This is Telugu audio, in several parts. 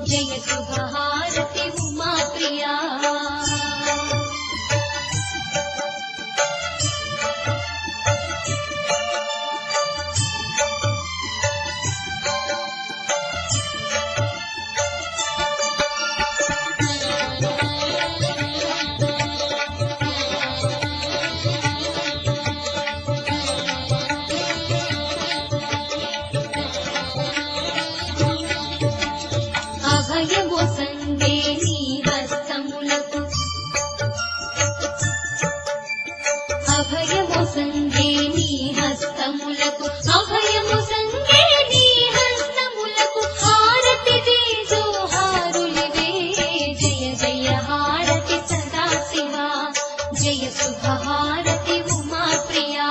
जय शुभहारति उमा प्रिया అభయము సంగే నీ హస్తములకు అభయము సంగే నీ హస్తములకు అభయము సంగే నీ హస్తములకు హారతి దే జోహారులివే జయ జయ హారతి సదా శివా జయ శుభహారతి ఉమా ప్రియా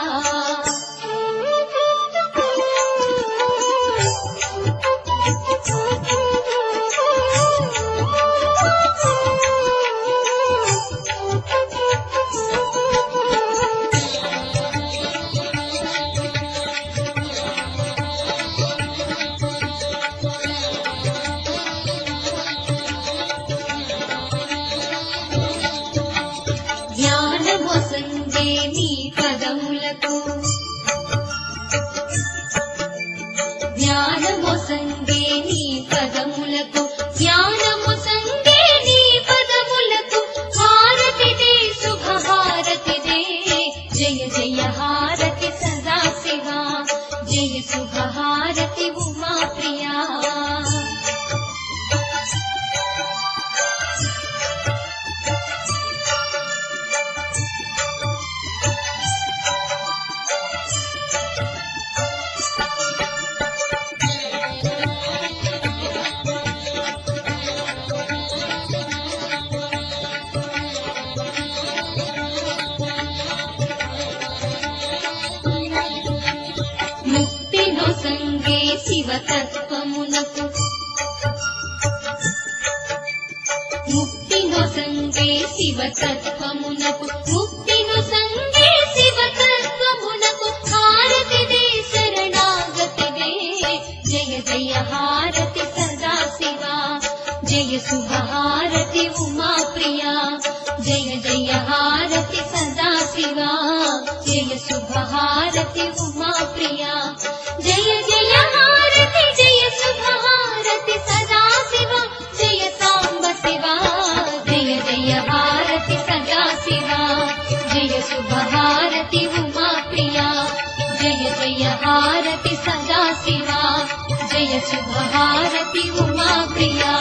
జ్ఞానము సంగే నీ పదములకు జ్ఞానము సంగే నీ పదములకు జ్ఞానము సంగే నీ పదములకు హారతి దే శుభహారతి దే జయ జయ హారతి సదా శివా జయ శుభహారతి ఉమా ప్రియా ముక్తిను సంగే శివతత్వమునకు ముక్తిను సంగే శివతత్వమునకు ముక్తిను సంగే శివతత్వమునకు హారతి దే శరణాగతి దే జయ జయ హారతి సదా శివా జయ శుభహారతి ఉమా ప్రియా జయ జయ హారతి సదా శివా జయ శుభహారతి ఉమా ప్రియా జయ జయ హారతి జయ శుభహారతి సదా శివా జయ సాంబ శివా జయ జయ హారతి సదా శివా జయ శుభహారతి ఉమా ప్రియా జయ జయ హారతి సదా శివా జయ శుభహారతి ఉమా ప్రియా